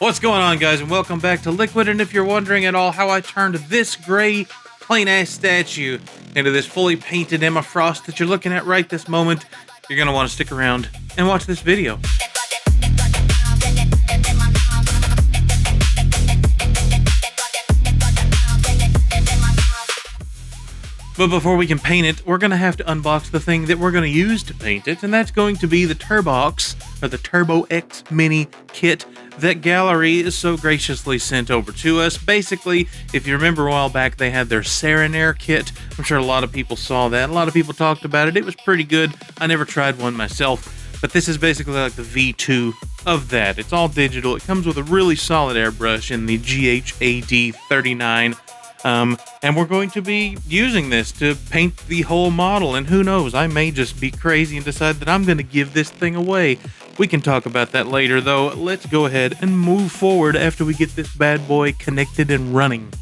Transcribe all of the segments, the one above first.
What's going on, guys, and welcome back to Liquid. And if you're wondering at all how I turned this gray plain-ass statue into this fully painted Emma Frost that you're looking at right this moment, you're going to want to stick around and watch this video. But before we can paint it, we're going to have to unbox the thing that we're going to use to paint it, and that's going to be the Turbox, or the Turbo X Mini Kit that Gallery so graciously sent over to us. Basically, if you remember a while back, they had their Serenair kit. I'm sure a lot of people saw that. A lot of people talked about it. It was pretty good. I never tried one myself, but this is basically like the V2 of that. It's all digital. It comes with a really solid airbrush in the GHAD 39. And we're going to be using this to paint the whole model, and who knows, I may just be crazy and decide that I'm going to give this thing away. We can talk about that later, though. Let's go ahead and move forward after we get this bad boy connected and running.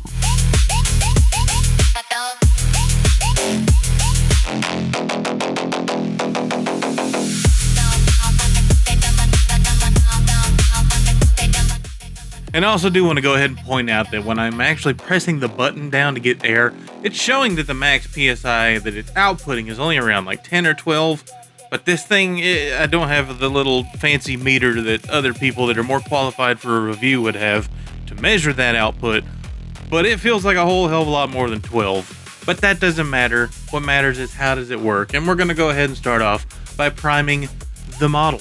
And I also do want to go ahead and point out that when I'm actually pressing the button down to get air, it's showing that the max PSI that it's outputting is only around like 10 or 12. But this thing, I don't have the little fancy meter that other people that are more qualified for a review would have to measure that output. But it feels like a whole hell of a lot more than 12. But that doesn't matter. What matters is how does it work. And we're going to go ahead and start off by priming the model.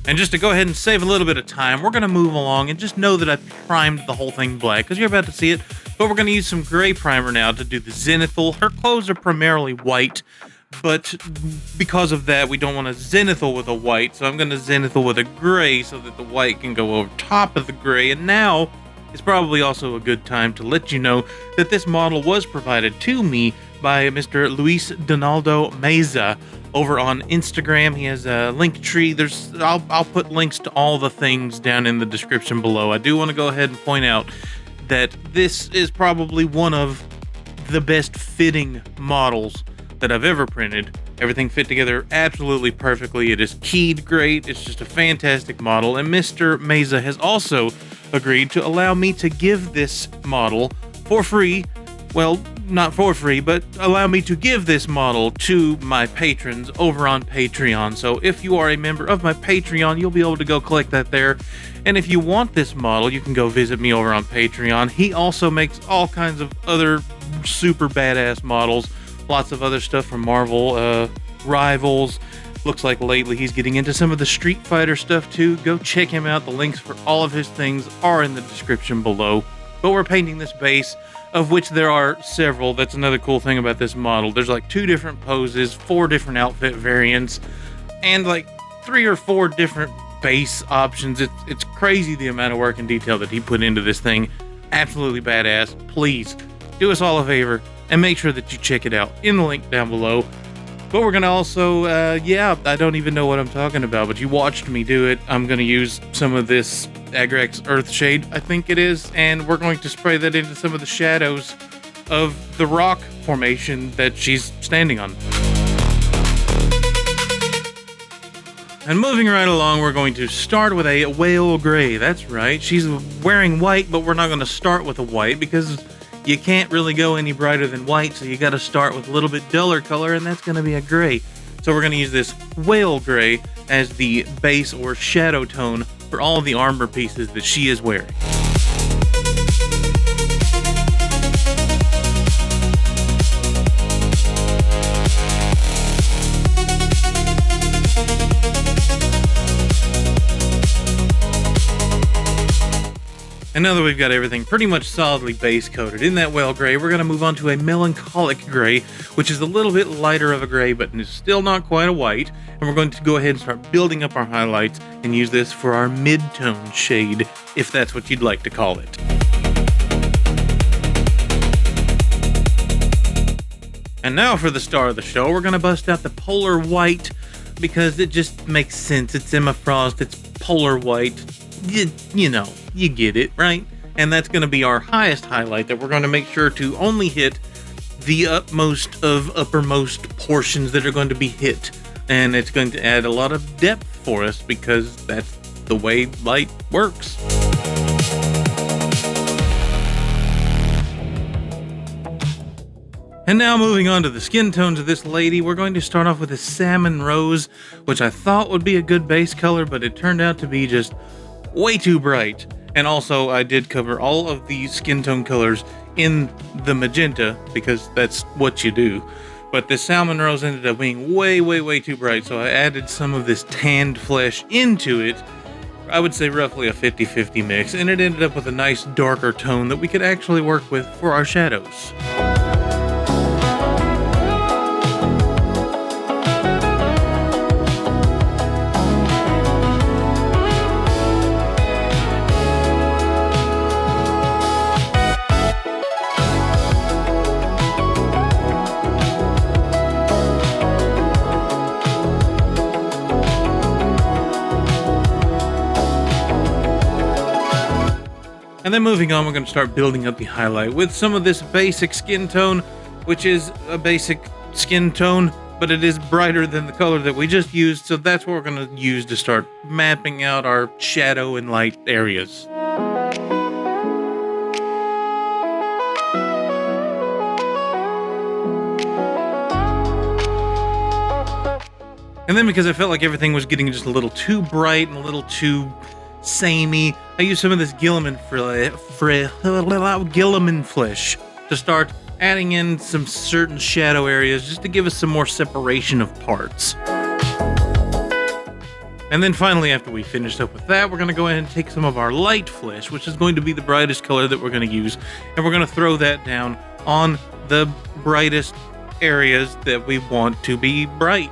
And just to go ahead and save a little bit of time, we're going to move along and just know that I primed the whole thing black, because you're about to see it. But we're going to use some gray primer now to do the zenithal. Her clothes are primarily white, but because of that, we don't want to zenithal with a white, so I'm going to zenithal with a gray so that the white can go over top of the gray. And now is probably also a good time to let you know that this model was provided to me by Mr. Luis Donaldo Meza over on Instagram. He has a linktree. I'll put links to all the things down in the description below. I do want to go ahead and point out that this is probably one of the best fitting models that I've ever printed. Everything fit together absolutely perfectly. It is keyed great. It's just a fantastic model. And Mr. Meza has also agreed to allow me to give this model for free. Well, not for free, but allow me to give this model to my patrons over on Patreon. So if you are a member of my Patreon, you'll be able to go collect that there. And if you want this model, you can go visit me over on Patreon. He also makes all kinds of other super badass models. Lots of other stuff from Marvel, Rivals. Looks like lately he's getting into some of the Street Fighter stuff too. Go check him out. The links for all of his things are in the description below. But we're painting this base, of which there are several. That's another cool thing about this model. There's like 2 different poses, 4 different outfit variants, and like 3 or 4 different base options. It's crazy the amount of work and detail that he put into this thing. Absolutely badass. Please do us all a favor and make sure that you check it out in the link down below. But we're going to also, I don't even know what I'm talking about, but you watched me do it. I'm going to use some of this Agrax Earthshade, I think it is, and we're going to spray that into some of the shadows of the rock formation that she's standing on. And moving right along, we're going to start with a whale gray. That's right, she's wearing white, but we're not going to start with a white because you can't really go any brighter than white, so you got to start with a little bit duller color, and that's going to be a gray. So we're going to use this whale gray as the base or shadow tone for all of the armor pieces that she is wearing. And now that we've got everything pretty much solidly base coated in that whale gray, we're going to move on to a melancholic gray, which is a little bit lighter of a gray, but is still not quite a white. And we're going to go ahead and start building up our highlights and use this for our mid-tone shade, if that's what you'd like to call it. And now for the star of the show, we're going to bust out the polar white, because it just makes sense. It's Emma Frost, it's polar white. You know, you get it, right? and that's going to be our highest highlight that we're going to make sure to only hit the utmost of uppermost portions that are going to be hit. And it's going to add a lot of depth for us because that's the way light works. And now moving on to the skin tones of this lady, we're going to start off with a salmon rose, which I thought would be a good base color, but it turned out to be just way too bright. And also, I did cover all of the skin tone colors in the magenta, because that's what you do. But this salmon rose ended up being way too bright, so I added some of this tanned flesh into it. I would say roughly a 50-50 mix, and it ended up with a nice darker tone that we could actually work with for our shadows. And then moving on, we're going to start building up the highlight with some of this basic skin tone, which is a basic skin tone, but it is brighter than the color that we just used, so that's what we're going to use to start mapping out our shadow and light areas. And then because I felt like everything was getting just a little too bright and a little too samey, I used some of this Gilliman flesh to start adding in some certain shadow areas just to give us some more separation of parts. And then finally, after we finished up with that, we're going to go ahead and take some of our light flesh, which is going to be the brightest color that we're going to use, and we're going to throw that down on the brightest areas that we want to be bright.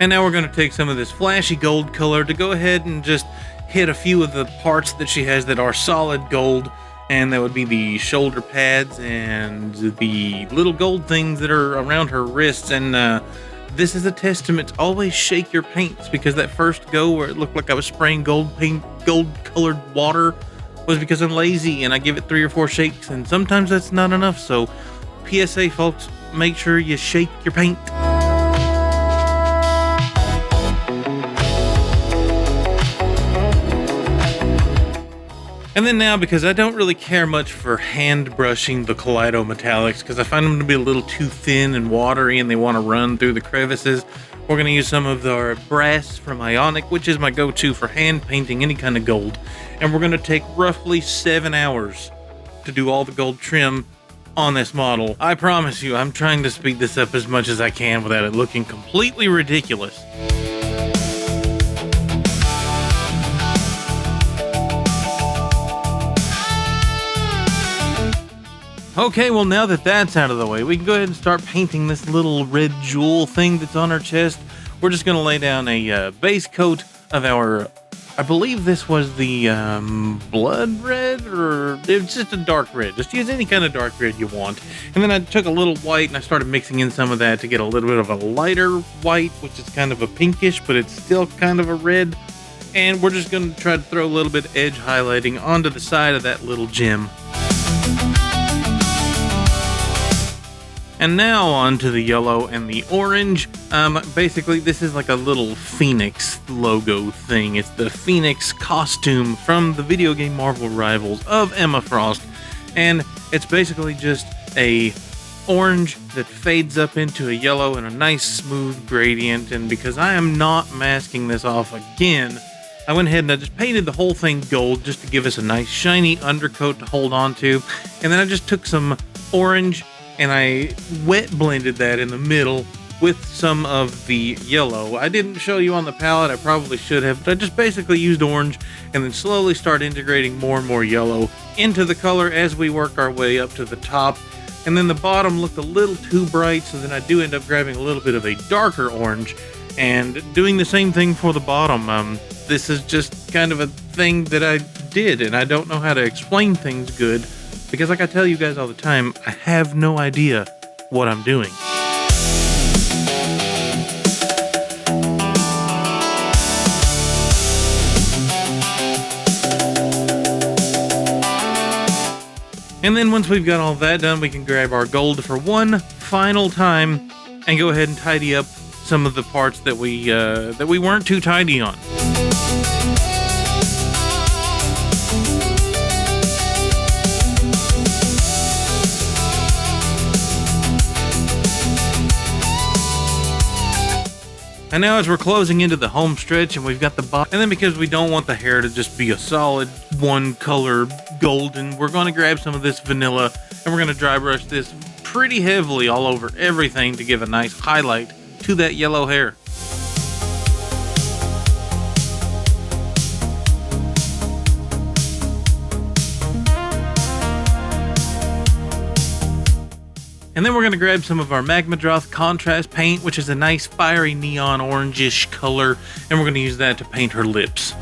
And now we're going to take some of this flashy gold color to go ahead and just hit a few of the parts that she has that are solid gold. And that would be the shoulder pads and the little gold things that are around her wrists. And this is a testament to always shake your paints, because that first go where it looked like I was spraying gold colored water was because I'm lazy and I give it 3 or 4 shakes. And sometimes that's not enough. So PSA folks, make sure you shake your paint. And then now, because I don't really care much for hand brushing the Kaleido metallics, because I find them to be a little too thin and watery and they want to run through the crevices, we're going to use some of our brass from Ionic, which is my go-to for hand painting any kind of gold. And we're going to take roughly 7 hours to do all the gold trim on this model. I promise you, I'm trying to speed this up as much as I can without it looking completely ridiculous. Okay, well now that that's out of the way, we can go ahead and start painting this little red jewel thing that's on her chest. We're just going to lay down a base coat of our, I believe this was the blood red, or it's just a dark red. Just use any kind of dark red you want. And then I took a little white and I started mixing in some of that to get a little bit of a lighter white, which is kind of a pinkish, but it's still kind of a red. And we're just going to try to throw a little bit of edge highlighting onto the side of that little gem. And now on to the yellow and the orange. Basically, this is like a little Phoenix logo thing. It's the Phoenix costume from the video game Marvel Rivals of Emma Frost. And it's basically just a orange that fades up into a yellow and a nice smooth gradient. And because I am not masking this off again, I went ahead and I just painted the whole thing gold just to give us a nice shiny undercoat to hold on to. And then I just took some orange and I wet blended that in the middle with some of the yellow. I didn't show you on the palette, I probably should have, but I just basically used orange and then slowly start integrating more and more yellow into the color as we work our way up to the top. And then the bottom looked a little too bright, so then I do end up grabbing a little bit of a darker orange and doing the same thing for the bottom. This is just kind of a thing that I did, and I don't know how to explain things good because, like I tell you guys all the time, I have no idea what I'm doing. And then once we've got all that done, we can grab our gold for one final time and go ahead and tidy up some of the parts that we weren't too tidy on. And now as we're closing into the home stretch and we've got the bottom, and then because we don't want the hair to just be a solid one color golden, we're going to grab some of this vanilla and we're going to dry brush this pretty heavily all over everything to give a nice highlight to that yellow hair. And then we're going to grab some of our Magmadroth contrast paint, which is a nice fiery neon orangish color, and we're going to use that to paint her lips.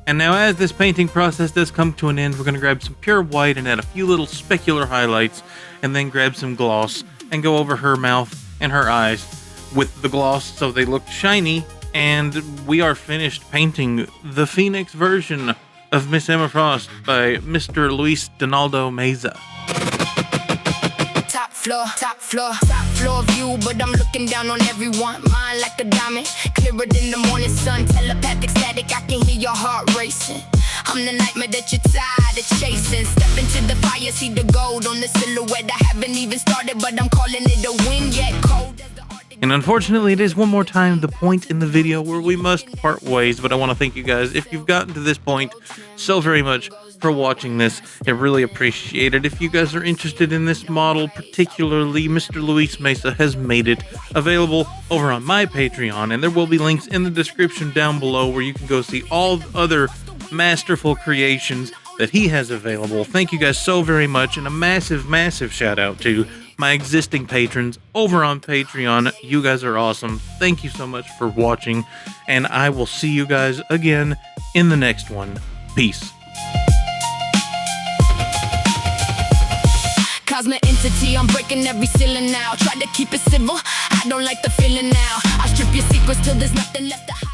And now as this painting process does come to an end, we're going to grab some pure white and add a few little specular highlights, and then grab some gloss and go over her mouth and her eyes with the gloss so they look shiny, and we are finished painting the Phoenix version of Miss Emma Frost by Mr. Luis Donaldo Meza. Top floor view, but I'm looking down on everyone. Mine like a diamond, clearer than the morning sun. Telepathic static, I can hear your heart racing. I'm the nightmare that you're tired of chasing. Step into the fire, see the gold on the silhouette. I haven't even started, but I'm calling it a win yet. Cold as the Arctic. And unfortunately, it is one more time the point in the video where we must part ways, but I want to thank you guys, if you've gotten to this point, so very much for watching this. I really appreciate it. If you guys are interested in this model, particularly Mr. Luis Meza has made it available over on my Patreon, and there will be links in the description down below where you can go see all the other masterful creations that he has available. Thank you guys so very much, and a massive shout out to my existing patrons over on Patreon. You guys are awesome. Thank you so much for watching, and I will see you guys again in the next one. Peace. Cosmic entity, I'm breaking every ceiling now. Try to keep it civil, I don't like the feeling now. I strip your secrets till there's nothing left to hide.